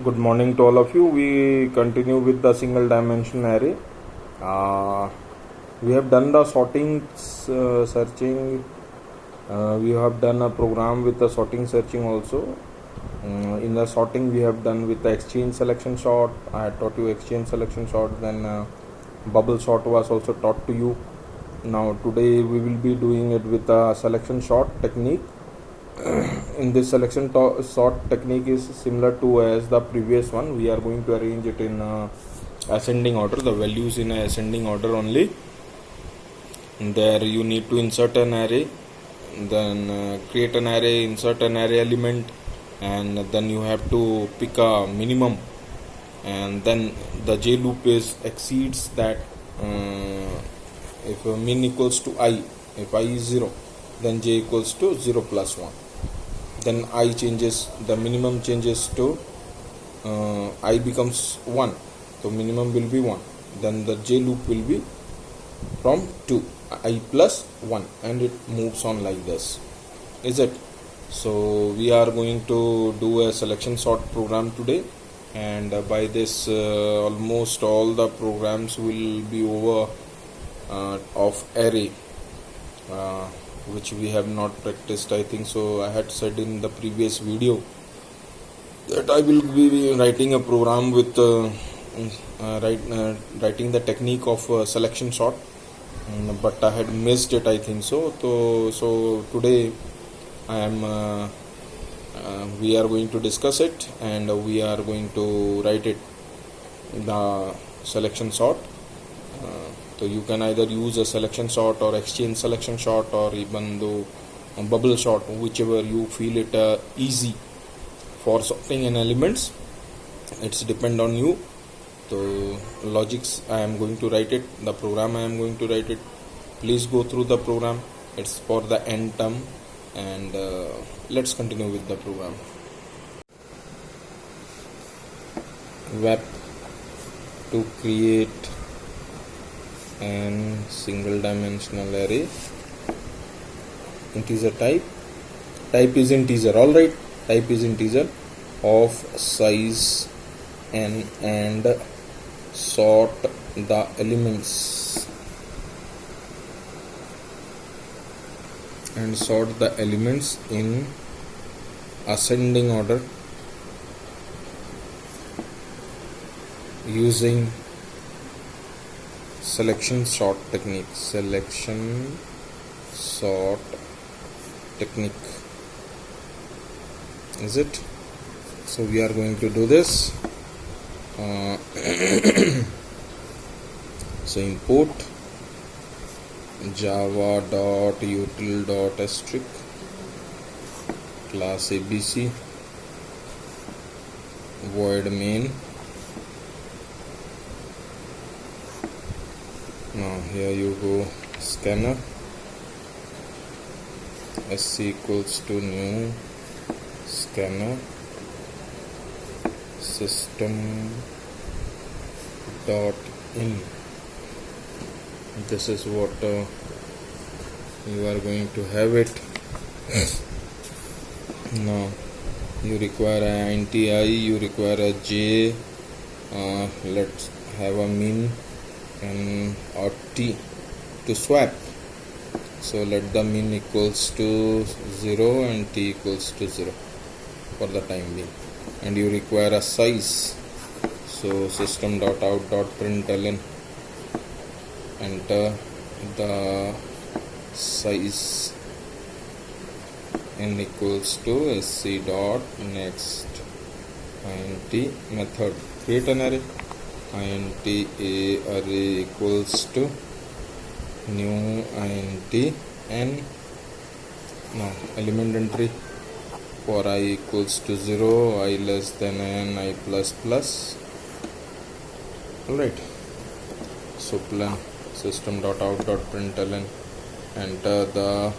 Good morning to all of you. We continue with the single dimension array. We have done the sorting, searching. We have done a program with the sorting, searching also. In the sorting, we have done with the exchange selection sort. I had taught you exchange selection sort. Then bubble sort was also taught to you. Now today we will be doing it with the selection sort technique. In this selection sort technique is similar to as the previous one. We are going to arrange it in ascending order, the values in ascending order only. And there you need to insert an array, then create an array, insert an array element, and then you have to pick a minimum, and then the j loop is exceeds that. If min equals to I, if I is 0, then j equals to 0 plus 1. Then I changes, the minimum changes to I becomes 1, so minimum will be 1. Then the j loop will be from 2, I plus 1, and it moves on like this. Is it? So we are going to do a selection sort program today, and by this almost all the programs will be over of array, which we have not practiced, I think so. I had said in the previous video that I will be writing a program with writing the technique of selection sort, but I had missed it, I think so. So today I am we are going to discuss it, and we are going to write it, the selection sort. So you can either use a selection sort or exchange selection sort, or even though bubble sort, whichever you feel it easy for sorting in elements. It's depend on you. So logics I am going to write it, the program I am going to write it. Please go through the program. It's for the end term, and let's continue with the program. Web to create and single dimensional array, integer type is integer, all right, type is integer, of size n, and sort the elements in ascending order using selection sort technique. Is it? So we are going to do this. So import java.util.asterisk class abc void main. Now here you go, scanner sc equals to new scanner system dot in. This is what you are going to have it. Now you require a int I, you require a j, let's have a min and or t to swap. So let the min equals to 0 and t equals to 0 for the time being, and you require a size. So system.out.println, enter the size n equals to sc dot next int method, create an array, int a array equals to new int n. Now element entry for I equals to 0, I less than n, I plus plus. Alright, so plan system.out.println, enter the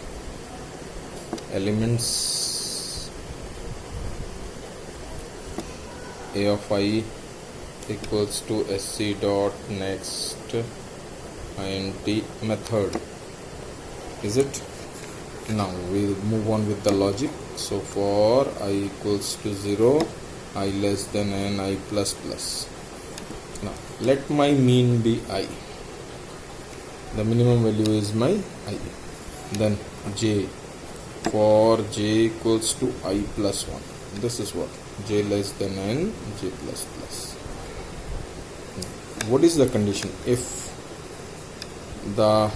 elements. A of I equals to sc dot next int method. Is it? Now we'll move on with the logic. So for I equals to 0, I less than n, I plus plus. Now let my mean be I. The minimum value is my I. Then j, for j equals to I plus 1. This is what? J less than n, j plus plus. What is the condition? If the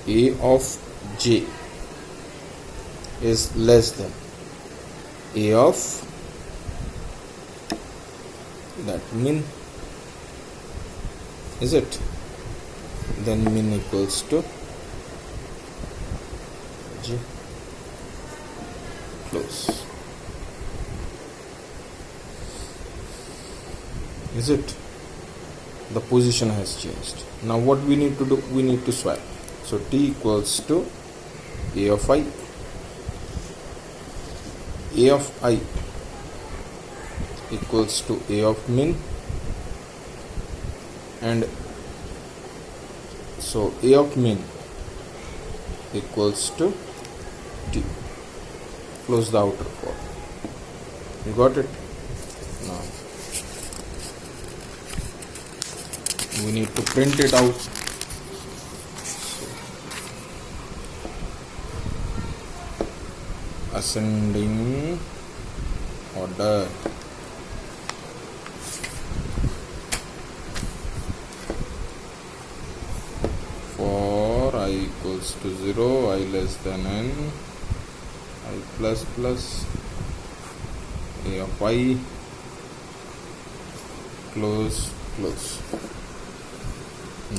a of j is less than a of that min, is it? Then min equals to j. Close. Is it? The position has changed. Now what we need to do? We need to swap. So t equals to a of I. A of I equals to a of min, and so a of min equals to t. Close the outer for. You got it? Now we need to print it out. Ascending order. For I equals to 0, I less than n, I plus plus, a of I, close, close.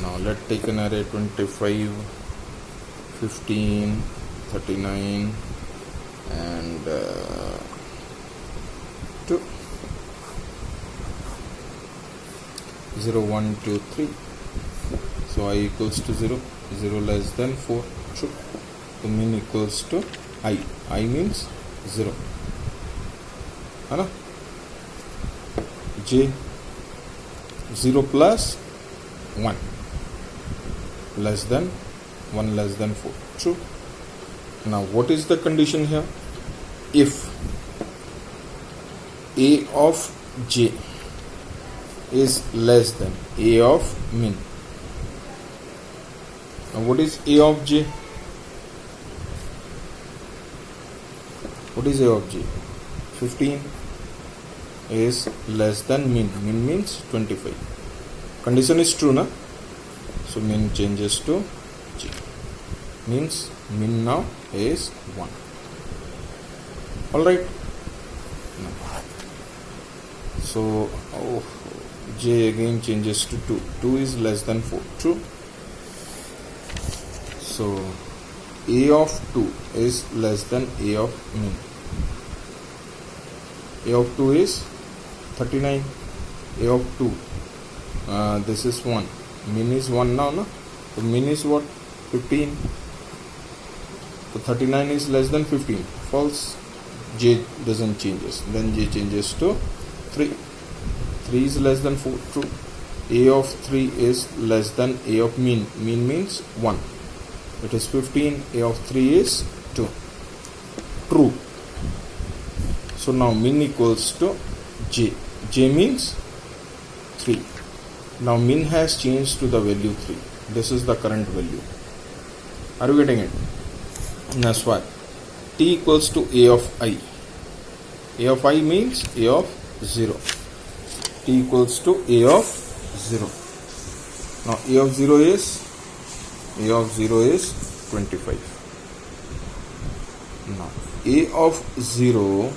Now let's take an array 25, 15, 39 and 2. 0, 1, 2, 3. So I equals to 0, 0 less than 4, true. So min equals to I. I means 0. Hai j 0 plus 1 less than 1 less than 4, true. Now what is the condition here? If a of j is less than a of min. Now what is a of j? What is a of j? 15 is less than min. Min means 25. Condition is true, na? So min changes to j. Means min now is 1. Alright. So j again changes to 2. 2 is less than 4. True. So a of 2 is less than a of min. A of 2 is 39. A of 2. This is 1. Min is 1 now, no? So min is what? 15. So 39 is less than 15. False. J doesn't changes. Then j changes to 3. 3 is less than 4. True. A of 3 is less than a of min. Min means 1. It is 15. A of 3 is 2. True. So now min equals to j. J means 3. Now min has changed to the value 3. This is the current value. Are you getting it? That's why t equals to a of I. A of I means a of 0. T equals to a of 0. Now a of 0 is 25. Now a of 0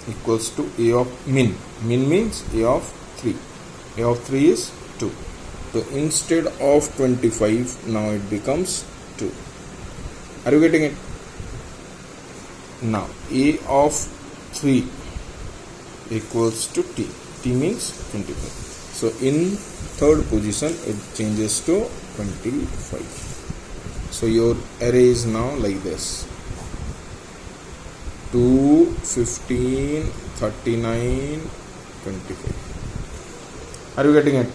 equals to a of min. Min means a of 3. A of 3 is 2. So instead of 25, now it becomes 2. Are you getting it? Now a of 3 equals to t. T means 25. So in third position it changes to 25. So your array is now like this: 2, 15, 39, 25. Are you getting it?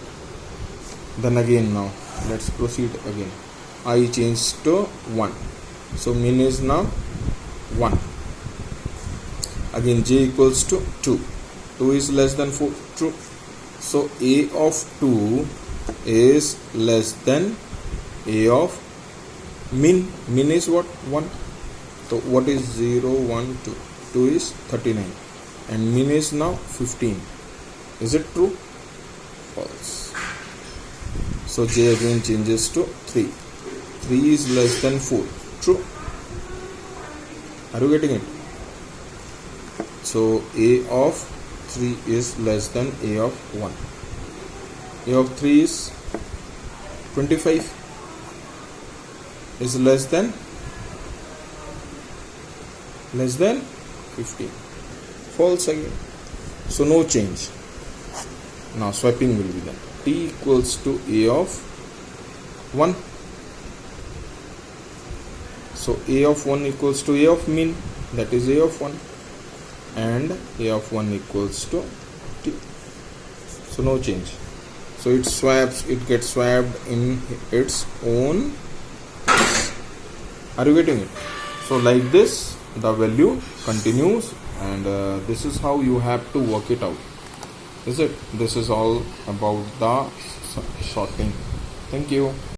Then again now let's proceed again. I changed to 1. So min is now 1. Again j equals to 2. 2 is less than 4. True. So a of 2 is less than a of min. Min is what? 1. So what is 0, 1, 2? 2 is 39 and min is now 15. Is it true? False. So j again changes to 3. 3 is less than 4. True. Are you getting it? So a of 3 is less than a of 1. A of 3 is 25 is less than 15. False again. So no change. Now swapping will be done. T equals to a of 1. So a of 1 equals to a of min, that is a of 1, and a of 1 equals to t. So no change. So it gets swapped in its own. Are you getting it? So like this the value continues, and this is how you have to work it out. Is it? This is all about the sorting. Thank you.